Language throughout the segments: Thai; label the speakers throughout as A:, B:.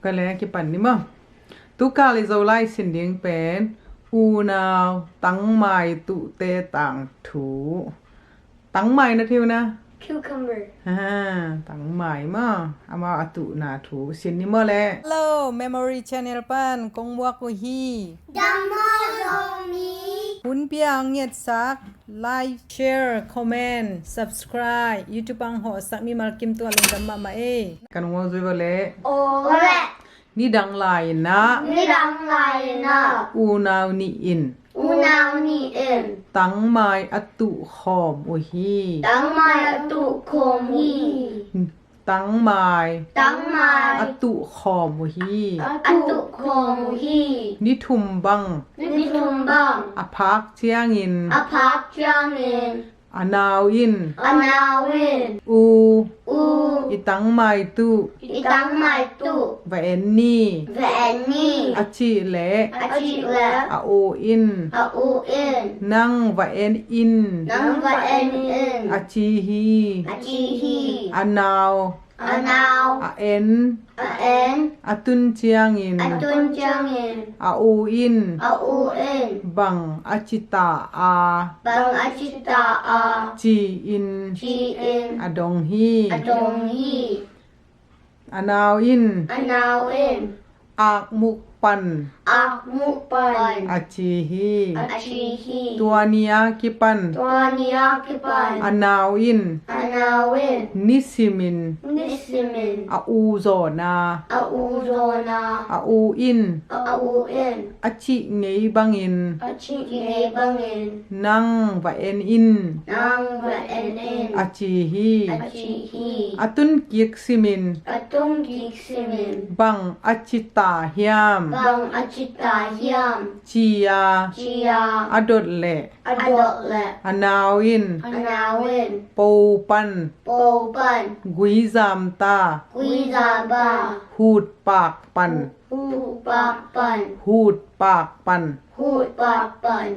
A: ก็แล้วกี่ปันนี่มั้งตุกาลิโซไลสินเดียงเป็นอูนาวตั้งไม้ตุเตต่างถูตั้งไม้นะทิวนะ
B: cucumber
A: ตั้งไม้มาเอามาอตุนาถูสินนี่มาแล้ว Hello Memory Channel ปันกงมัวกุฮี
B: Damo Zomi
A: คุณเปียงเงียดซัก Like Share Comment Subscribe YouTube ปังโหสักมีมากิมตัวลิงดัมมาเอกันวัวซุยบะเละ
B: Ole
A: นี่ดังลายนะ
B: Nidang Lai Na
A: อูนาวนี่อิน
B: Unaw Ni In
A: ตั้งไม้อตุขอมโอฮี
B: Tang Mai Atu Kom Hi
A: ตั้งไม้
B: Tang
A: อ
B: Mai
A: ตุขอมโอฮี
B: Atu Kom Hi
A: นิทุมบัง
B: Nitum Bang
A: อพักเจียงอิน
B: Apak Chang In
A: อนาวอิน
B: Anawin
A: อู
B: U
A: อีตั้งไม้ตุ
B: Itang Mai Tu
A: แวนนี่
B: Veni
A: อชิเละ
B: Achi Le
A: อโออิน
B: A U In
A: นั่งแวนอิน
B: Nang Va En In
A: อชีฮี
B: Achi Hi
A: อนาว
B: Anaw
A: อเอ็น
B: A En
A: อตุนเจียงอิน
B: Atun Chang In
A: ออูอิน
B: A U In
A: บังอชิตาอา
B: Bang Achita A
A: จีอิน
B: Chi In
A: อดงฮี
B: Adong Hi
A: อนาวอิน
B: Anaw In
A: อากมุกปัน
B: Ak Mupan
A: อชีฮี
B: Achi Hi
A: ตัวเนียกิปัน
B: Tuania Kipan
A: อนาวอิน
B: Anawin
A: นิสิมิน
B: Nisimin
A: ออูโซนา
B: A Uzona
A: ออูอิน
B: A U In
A: อชิเงยบังอิน
B: Achi Bangin
A: นั่งวะเอ็นอิน
B: Nang Va En In
A: อชีฮี
B: Achi Hi
A: อตุนกิกซิมิน
B: Atung Giksimin
A: บังอชิตาเฮียม
B: Bang Achita Hiam
A: จียา
B: Chia
A: อดดเละ
B: Adot Le
A: อนาวอิน
B: Anawin
A: ปูปัน
B: Popan
A: กุยซามตา
B: Guizaba
A: หูดปากปัน
B: Hu Papan
A: หูดปากปัน
B: Hut Papan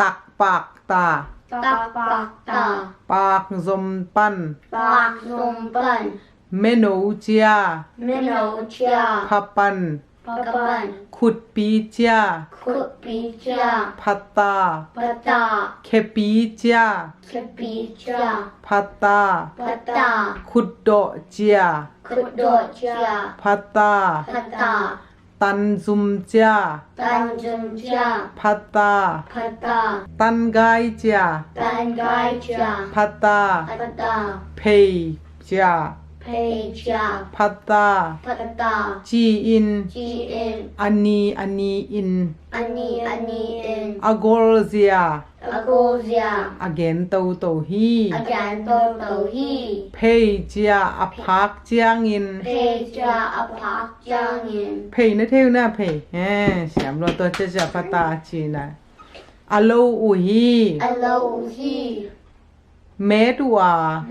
A: ตักปากตา
B: Tak Pakta
A: ปากซมปัน
B: Pak Numpan
A: เมโนเจีย
B: Mino Chia
A: พับปัน
B: Papan
A: ขุดปีเจีย
B: Kut Picha
A: พัตตา
B: Pata
A: เคปีเจีย
B: Kepicha
A: พัตตา
B: Pata
A: ขุดโดเจีย
B: Kudocha
A: พัตตา
B: Pata
A: ตันซุมเจีย
B: Tanjung Cha
A: พัตตา
B: Pata
A: ตันไกเจีย
B: Tangai Cha
A: พัตตา
B: Pata
A: เพยเจีย
B: Pecha
A: พัตตา
B: Pata
A: จีอิน
B: Jin
A: อันนี้อิน
B: Ani In
A: อโกลเซีย
B: Agozia
A: อเกนโตโตฮี
B: Again Toto Hi
A: เพยเจียอพักเจียงอิน
B: Pecha Apak Jangin
A: เพยนะเทวนะเพยเสียมรอตัวเจะพัตตาจีนะอโลอูฮี
B: Hello Hi
A: เมตัว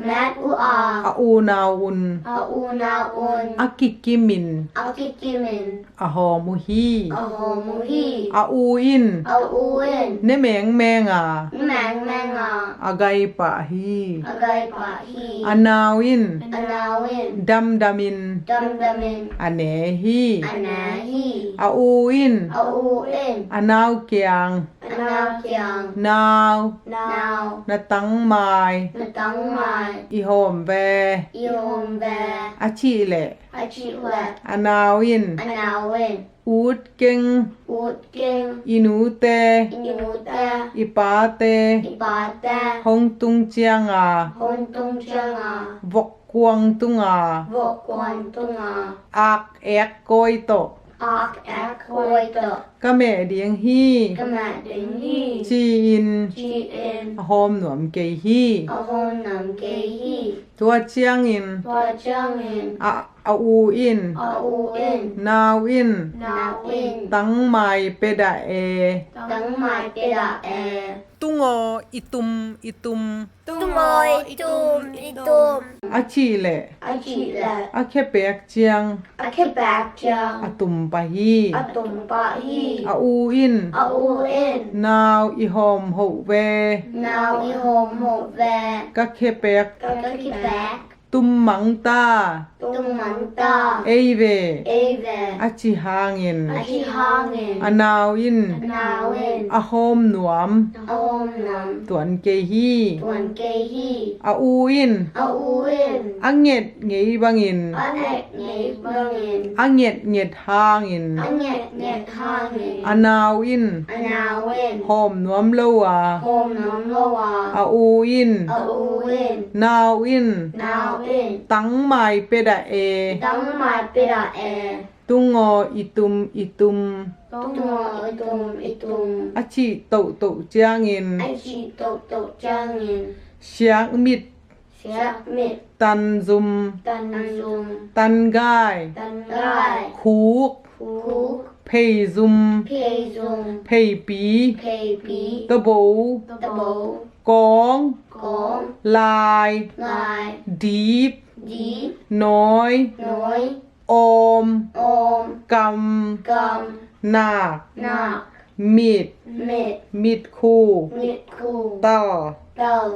B: Mat Ua
A: ออูนาอุน
B: Auna Un
A: อกิกิมิน
B: Akikimin
A: อหอมุฮี
B: Ahomuhi
A: ออูอิน
B: Auin
A: เนแมงแมงอ่ะ
B: Mang Manga
A: อไกปะฮี
B: Agay Pahi
A: อนาวอิน
B: Anawin
A: ดัมดามิน
B: Damdamin
A: อเนฮี
B: Anahi
A: ออูอิน
B: Auin
A: อนาวเกียง
B: Anakyang
A: นาว
B: Now
A: นาตังไม
B: Natang Mai
A: อีโฮมแว
B: Iom Ve
A: อาชีแหละ
B: Achitwe
A: อนาวอิน
B: Anawin
A: อูดเก่ง
B: Ut King
A: อีหนูเต
B: Inuta
A: อีปาเต
B: Ipata
A: ฮงตุงเจียงอ่ะ
B: Hontung Changa
A: วกกวงตุงอ่ะ
B: Vokwan Tunga
A: อากแอกโกยโต
B: Ak Akhoito
A: ก็แม่เดียงฮี
B: Kamat Ding Hi
A: จีอิน
B: Chi In
A: โฮมหนวมเกยฮี
B: Ahon Nam Ke Hi
A: ตัวเจียงอิน
B: Twa Chang In
A: อาอูอิน
B: Au In
A: นาวอิน
B: Now In
A: ตั้งไม้เปดาเอ
B: Tang Mai Peda E
A: ตุงออิตุม
B: Tumoy Tum Itum
A: อาชีแหละ
B: Achila
A: อาแค่เปียกเจียง
B: Akebak
A: อา
B: Chang
A: ตุมปะฮี
B: Atum Pa Hi
A: อาอูอิน
B: Au In
A: นาวอีหอมโหเว
B: Now I Hom Ho Ve
A: ก็แค่เปียก
B: Kakebak
A: ตุมมังตา
B: Tumanta.
A: เอเว
B: Ave.
A: อาจิฮางิน
B: Achihangin.
A: อานาวอิน
B: Nawin.
A: อาโฮมหนวม
B: Aomnam.
A: ตวนเกฮี
B: Tuan kehi.
A: อาอูอิน
B: Auin.
A: อังเงดเงยบังอิน
B: Anek ngay bangin.
A: อังเงดเงดฮางอิน
B: Anek net hangin.
A: อานาวอิน
B: Anawin.
A: โฮมหนวมเลวา
B: Hom nam loa.
A: อาอูอิน
B: Auin.
A: นาวอิน
B: Nawin.
A: ตังไมเปดาเอ
B: Tang mai pira e.
A: ตุงออิตุมอิตุม
B: Tungo itum.
A: อาชิโตโตเจียงอิน
B: Ai chi to changin.
A: เชียงมิด
B: Siak mit.
A: ตันซุม
B: Tan zum.
A: ตันกาย
B: Tan gai.
A: คูก
B: Kuk.
A: เพยซุม
B: Pei zum.
A: เพยปี
B: Pei pi.
A: ตะโบ
B: Tabo.
A: กอง
B: Gong.
A: ลาย
B: Lai.
A: ดีบ
B: Di.
A: น้อย
B: Noi.
A: โอม
B: Om.
A: ก
B: Gam.
A: ำนาค
B: Nak.
A: มิด
B: Mit.
A: มิดคู่
B: Mit ku.
A: ต่อ
B: Dal.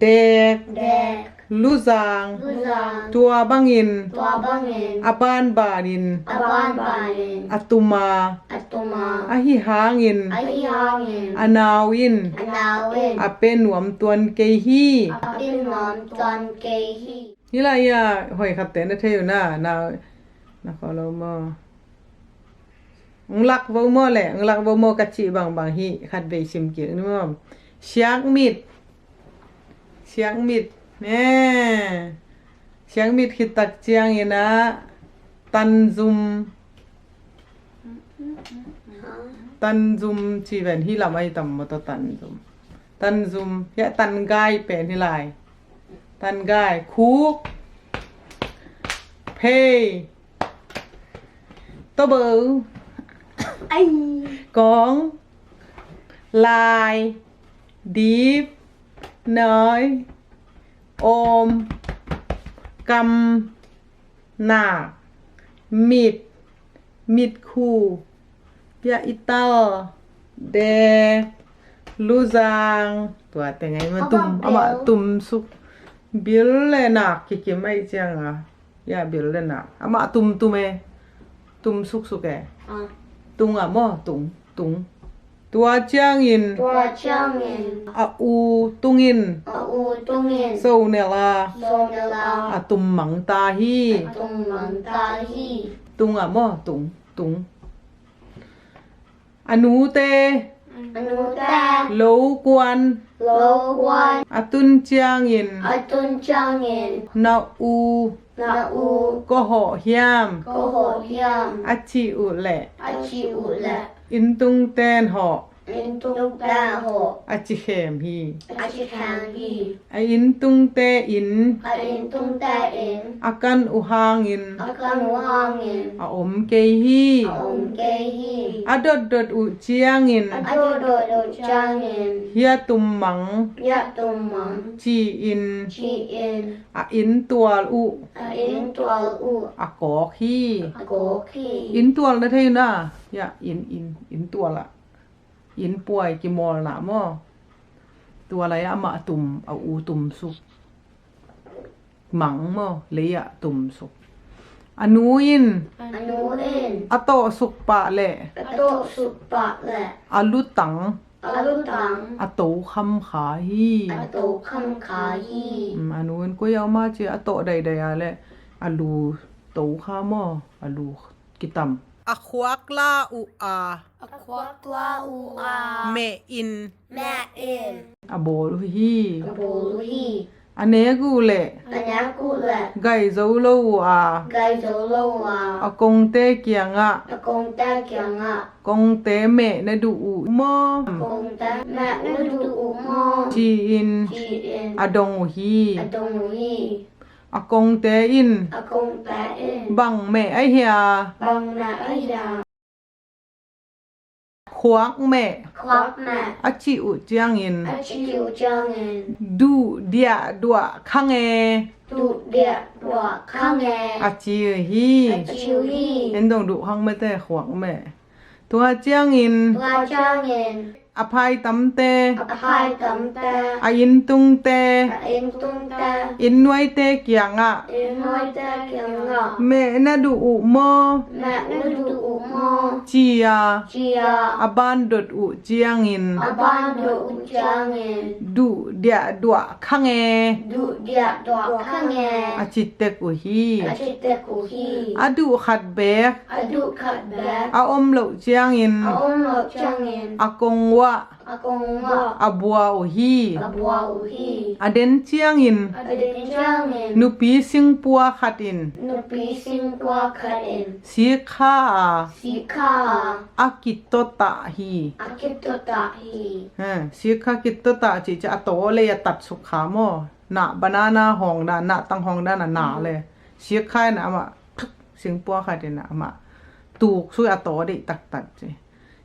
A: เด็ก
B: Dek.
A: ลูซาง
B: Luzang.
A: ตัวบังอิน
B: Tua bangin.
A: อาบานบานิน
B: Aban banin.
A: อตุมา
B: Atuma.
A: อาหิหางิน
B: Ayangin.
A: อานาวิน
B: Anawin.
A: อาเป็นหนวมตวนเกฮี
B: Apin mom ton kehi.
A: นี่ละยาหอยขับเตนเทอยู่หน้านาขอเรามาลักวมอแหละลักวมอกัจจิบางฮีขัดเบชิมเกียงนี่มั้งเชียงมิดแน่เชียงมิดคิดตักเจียงอีนะตันซุมชีเวนที่เราไม่ต่ำมาตัวตันซุมยะตันกายเป็นที่ไรตันกายคุกเพย์ตัวเบอร์
B: Ay.
A: กองลายดีฟน้อยโอมกำหนามิดคู่ยาอิตาเดลูซางตัวแต่ไงมาตุ่มเอามาตุ่มสุกบิลเลยนักคิไม่เจียงอ่ะยาบิลเลยนักเอามาตุ่มเอตุ่มสุกแก ตุงอ่ะม่อตุงตัวเจียงอิน
B: Tua changin.
A: อาอูตุงอิน
B: Au tungin.
A: โซเนลา
B: Sonela.
A: อาตุมหมังตาฮี
B: Tung mantahi.
A: ตุงอ่ะม่อตุงอนูเต
B: Anuta.
A: โลกวน
B: Lowan.
A: อาตุนเจียงอิน
B: Atun changin.
A: นาอู
B: Na u.
A: ก็หอเฮียม
B: Koho hiam.
A: อาชิอุแหละ
B: Achi ula.
A: อินตุงเตนหอ
B: Intung ta ho.
A: อาชิเขมฮี
B: Achi kang hi.
A: อาอินตุงเตอิน
B: A intung ta in.
A: อากันอุหางอิน
B: Akan uhangin.
A: อาอมเกฮี
B: Om kehi.
A: อาดดอุเจียงอิน
B: Adodo do changin.
A: เฮียตุมหมัง
B: Ya tumang.
A: จีอิน
B: Chi in.
A: อาอินตัวอุ
B: A in tual u.
A: อากอฮี
B: A go ki.
A: อินตัวนะเทนะยะอินตัวละอินป่วยกิมอลนะมอตัวอะไรอะมาตุมเอาอูตุมสุกหมังมอเลยอะตุมสุกอนูอิน
B: Anu in.
A: อะโตสุกปะแหละ
B: Ato supa le.
A: อาลุตัง
B: Alutang.
A: อะโตคำขาฮี
B: Ato kham kha hi.
A: อนูนก็ยาวมาเจอะโตใดๆอะแหละอาลูโตข้ามออาลูกิตัมอะควักลาอูอา
B: Akwak la u a.
A: เมอิน
B: Ma in.
A: อะโบลุฮี
B: Bolu hi.
A: อันเนกูแหละ
B: Anyaku le.
A: ไก่โซโลอา
B: Gai zo lo a.
A: อากงเตเกียงอะ
B: Akong ta kyang a.
A: กงเตเมนดูอูมอ
B: Kong ta ma udu u mo.
A: จีอิน
B: Chi in.
A: อะดงฮี
B: Adong hi.
A: อากงเตอิน
B: Akong ta in.
A: บังเมไอเฮีย
B: Bang na ai da.
A: ควักเม
B: Kwak ma.
A: อาชิอุเจียงอิน
B: Achi u chang in.
A: ดูเดียดัวคังเอ
B: Tu dia dua kang e.
A: อาจีฮี
B: Achi u hi.
A: เห็นตรงดูห้องไม่แต่ขวางแม่ตัวเจียงอิน
B: Tua chang in.
A: อภัยตำเต
B: อภัยตำตา
A: อายินตุงเต
B: เอ็นตุงตา
A: อินไว้เตเกียงอะ
B: เอ็นน้อยตาเกียงอ่ะ
A: เมนะดูอุโม
B: แม่ฤดูอุโม
A: จียา
B: เจีย
A: อาบานดดอุเจียงอิน
B: อาบานดูอุจางเงิน
A: ดูเดียดัวขังเอ
B: ดูเดียดอกข้างเงิน
A: อาจิตเตกุฮี
B: อาชิตะกุฮี
A: อาดูขัดเบก
B: อาดูขัดแบก
A: อาอมเหลาเจียงอิน
B: อาอมหลอกจางเงิน
A: อากงวะ
B: อากงว่า
A: อาบัวอุฮี
B: อาบัวอุฮี
A: อาเดนเจียงอิน
B: อาเดนจางเงิน
A: นุปีสิงปัวขัดอิน
B: นุปีสิงกัวขัดเอ็น
A: สีข้า
B: สีขา
A: อากิตโตตะฮี
B: อากิตตาฮี
A: สีข้ากิตโตตะจีจะอโตเลยตัดสุขาโมนะบานานาห้องด้านนะตั้งห้องด้านน่ะหนาเลยสีข้านะมาสิงปัวขัดอินนะมาตูกช่วยอโตได้ตัดจี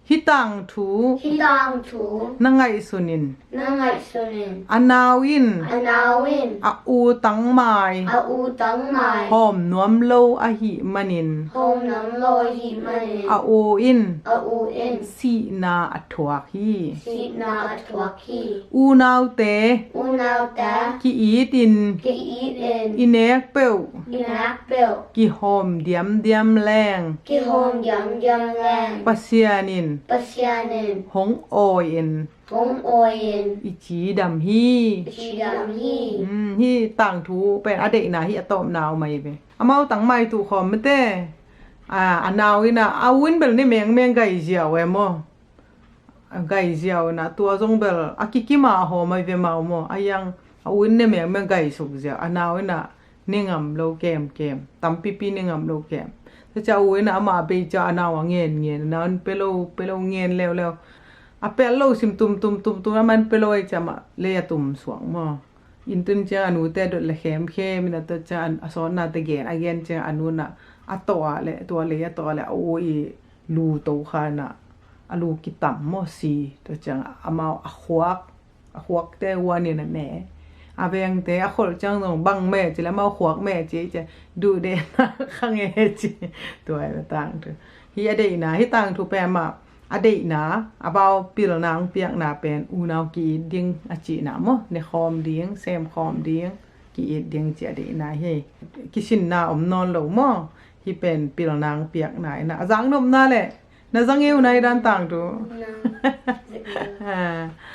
A: ฮิตังทู
B: ที่ดังถู
A: นังไงสุนิน
B: นั่งไงสุนิน
A: อนาวิน
B: อานาวิน
A: อาอูตังไม
B: อาอูตังไม
A: หอมนวมโลอหิมันิน
B: โฮมน้ำลอยหิมัน
A: อาโออิน
B: อาอูเอ็น
A: สีนาอถวกฮี
B: สีนาทวคี
A: อูนาวเต
B: อูนาวตา
A: กิอีติน
B: กีอีเอ็น
A: อินเนกเปว
B: กีนักเปล
A: กิหอมเดียมแรง
B: กีโฮมยำยำแรง
A: ปัสยานิน
B: ปัสยานิน
A: หงโออิน
B: หงโอยเอ็น
A: อิจีดำฮี
B: ชีดำฮี
A: ฮีต่างทูเป็นอเดกนาฮีอตอมนาวไม่เปอามาตังไม่ตูขอมไม่เต้อันนาวอินะอาวินเบลนี่เมียงไก่เจียวเวมอไก่เจียวนะตัวทรงเบลอากิกิมาหอไม่เวมาโมอายังอาวินเนี่ยเมียงไก่สุกเจียวอันนาวอินะนิ่งมโลเกมตัมปีนิ่งมโลเกมถ้าจะอาวินอามาไปจะอันนาวเงียนนาวเปโลเงียนเร็วอาเปโลซิมตุมมันเปโลไอจะมาเลียตุมสวงมออินตุนจะอนุเตดดละเข้มนะตัวจะอันสอนนาตะเกนอเกนจะอนุนะอัตัวเลยโอ้ยลูโตขานะอลูกิตัมมอสีตัวจะอามาอขวักเตวันนี่นะแม่อาเบงเตอขอจังต้องบังแม่จะแล้วมาขวักแม่จะดูเดนะข้างเอจีตัวไอ้ต่างตัวฮีอเดนะฮีต่างทุแปมาอเดนะอาเบาปีละนางเปียกนาเป็นอูนาวกีดิงอจินะมอในคอมเดียงเซมคอมเดียงกีเดียงเจเดนะเฮกิชินนาอมนอนหลงมอฮีเป็นปีละนางเปียกนายนะจังนมนาแหละนะจังเอวในด้านต่างตัว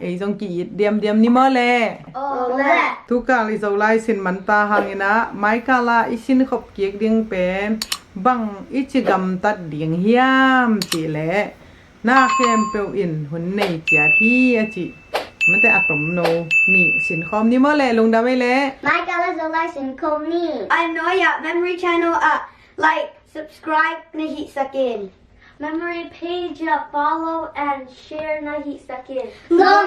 A: ไอ้จงกีเดียมนี่มอแล
B: โอ้แม่
A: ทุกการิโซไลสินมันตาหังนะไม่กาลาอิสินขบเกียกเดียงเป็นบังอิจิกำตัดเดียงเฮียมจีแหละหน้าเข้มเปียวอินหุ่นในเจียที่อจิมันแต่อะตอมโนนี่สินคอมนี่มอแลลงดาไว้แล
B: My colors are license Koni. I know ya memory channel like subscribe Nahi Sakin. Memory page follow and share Nahi Sakin. Long